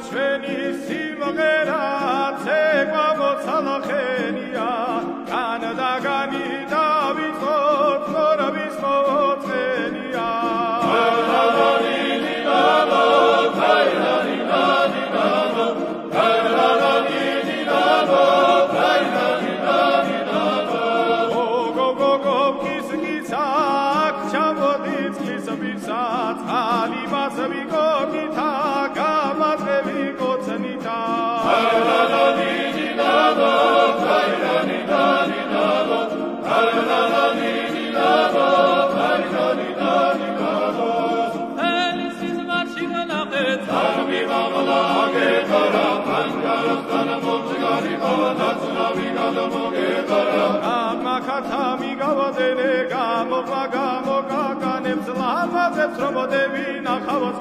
ჩვენი სიმღერა ცეკვამოცალახენია განდაგანი დავიწყოთ მორავის მოწენია Makatami gavadele gamo gamo kakanep slava zetrobodevina khavas